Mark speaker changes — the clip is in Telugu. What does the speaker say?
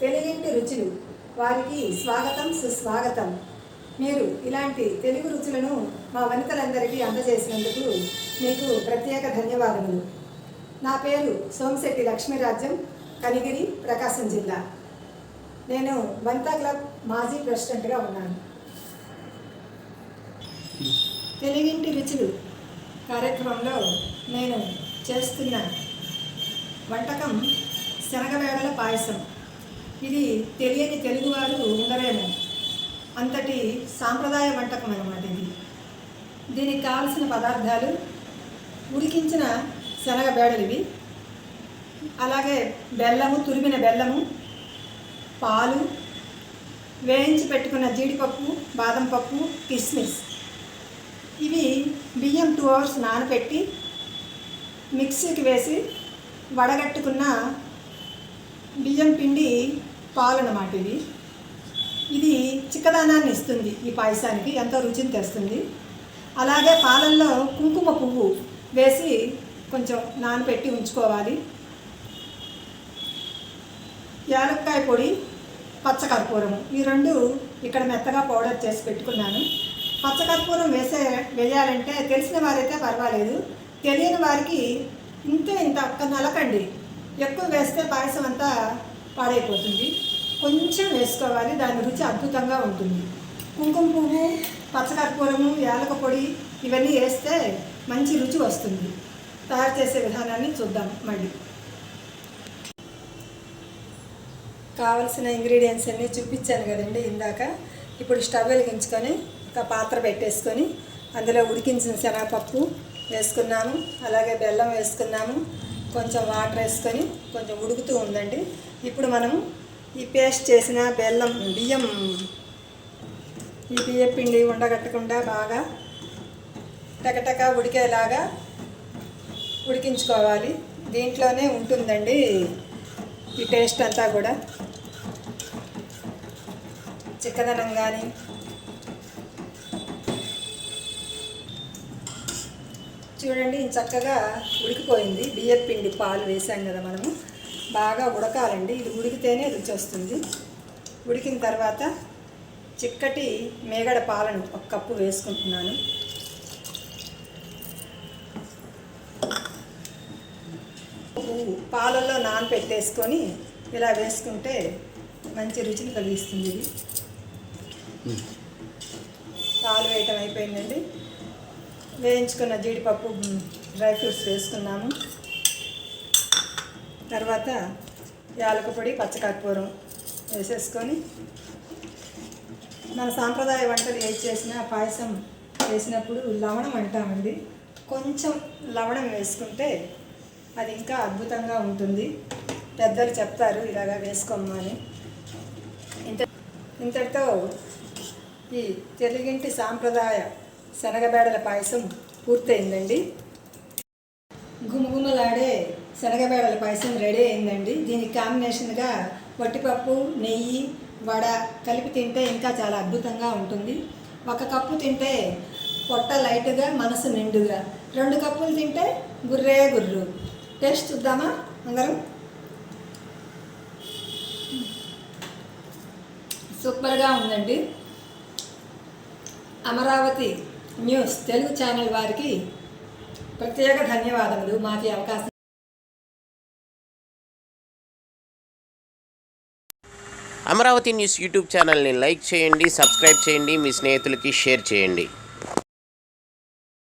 Speaker 1: తెలుగింటి రుచులు వారికి స్వాగతం సుస్వాగతం. మీరు ఇలాంటి తెలుగు రుచులను మా వనితలందరికీ అందజేసినందుకు మీకు ప్రత్యేక ధన్యవాదములు. నా పేరు సోమశెట్టి లక్ష్మీరాజ్యం, కనిగిరి, ప్రకాశం జిల్లా. నేను వనితా క్లబ్ మాజీ ప్రెసిడెంట్గా ఉన్నాను. తెలుగింటి రుచులు కార్యక్రమంలో నేను చేస్తున్న వంటకం శనగవేడల పాయసం. ఇది తెలియని తెలుగువారు ఉండరేమో, అంతటి సాంప్రదాయ వంటకం అన్నమాట ఇది. దీనికి కావలసిన పదార్థాలు: ఉడికించిన శనగబేడలు ఇవి, అలాగే బెల్లము, తురిమిన బెల్లము, పాలు, వేయించి పెట్టుకున్న జీడిపప్పు, బాదం పప్పు, కిస్మిస్. ఇవి బియ్యం 2 hours నానబెట్టి మిక్సీకి వేసి వడగట్టుకున్న బియ్యం పిండి పాలు అన్నమాట. ఇది చిక్కదనాన్ని ఇస్తుంది, ఈ పాయసానికి ఎంతో రుచిని తెస్తుంది. అలాగే పాలల్లో కుంకుమ పువ్వు వేసి కొంచెం నానబెట్టి ఉంచుకోవాలి. యాలక్కాయ పొడి, పచ్చకర్పూరం, ఈ రెండు ఇక్కడ మెత్తగా పౌడర్ చేసి పెట్టుకున్నాను. పచ్చకర్పూరం వేయాలంటే తెలిసిన వారైతే పర్వాలేదు, తెలియని వారికి ఇంత ఒక్క నలకండి. ఎక్కువ వేస్తే పాయసం అంతా పాడైపోతుంది. కొంచెం వేసుకోవాలి, దాని రుచి అద్భుతంగా ఉంటుంది. కుంకుమ పువ్వు, పచ్చకర్పూరము, యాలక పొడి ఇవన్నీ వేస్తే మంచి రుచి వస్తుంది. తయారు చేసే విధానాన్ని చూద్దాం. మళ్ళీ కావలసిన ఇంగ్రీడియంట్స్ అన్నీ చూపించాను కదండి ఇందాక. ఇప్పుడు స్టవ్ వెలిగించుకొని ఒక పాత్ర పెట్టేసుకొని అందులో ఉడికించిన శనగపప్పు వేసుకున్నాము, అలాగే బెల్లం వేసుకున్నాము, కొంచెం వాటర్ వేసుకొని కొంచెం ఉడుకుతూ ఉందండి. ఇప్పుడు మనము ఈ పేస్ట్ చేసిన బియ్యం పిండి ఉండగట్టకుండా బాగా టకటక ఉడికేలాగా ఉడికించుకోవాలి. దీంట్లోనే ఉంటుందండి ఈ టేస్ట్ అంతా కూడా. చిక్కదనం కానీ చూడండి, చక్కగా ఉడికిపోయింది. బియ్యం పిండి పాలు వేసాం కదా మనము, బాగా ఉడకాలండి. ఇది ఉడికితేనే రుచి వస్తుంది. ఉడికిన తర్వాత చిక్కటి మేగడ పాలను 1 కప్పు వేసుకుంటున్నాను. పాలల్లో నానబెట్టేసుకొని ఇలా వేసుకుంటే మంచి రుచిని కలిగిస్తుంది. ఇది పాలు వేయటం అయిపోయిందండి. వేయించుకున్న జీడిపప్పు, డ్రై ఫ్రూట్స్ వేసుకున్నాము. తర్వాత యాలక పొడి, పచ్చకర్పూరం వేసేసుకొని మన సాంప్రదాయ వంటలు ఏది చేసినా పాయసం వేసినప్పుడు లవణం అంటామండి. కొంచెం లవణం వేసుకుంటే అది ఇంకా అద్భుతంగా ఉంటుంది. పెద్దలు చెప్తారు ఇలాగా వేసుకోమని. ఇంతటితో ఈ తెలుగింటి సాంప్రదాయ శనగబేడల పాయసం పూర్తయిందండి. గుమగుమలాడే శనగబేడల పాయసం రెడీ అయిందండి. దీనికి కాంబినేషన్గా వట్టిపప్పు, నెయ్యి, వడ కలిపి తింటే ఇంకా చాలా అద్భుతంగా ఉంటుంది. 1 కప్పు తింటే పొట్ట లైట్గా, మనసు నిండుగా. 2 కప్పులు తింటే గుర్రు. టేస్ట్ చూద్దామా అందరం? సూపర్గా ఉందండి. అమరావతి న్యూస్ తెలుగు ఛానల్ వారికి ప్రత్యేక ధన్యవాదములు మాకు అవకాశం.
Speaker 2: అమరావతి న్యూస్ యూట్యూబ్ ఛానల్ని లైక్ చేయండి, సబ్స్క్రైబ్ చేయండి, మీ స్నేహితులకి షేర్ చేయండి.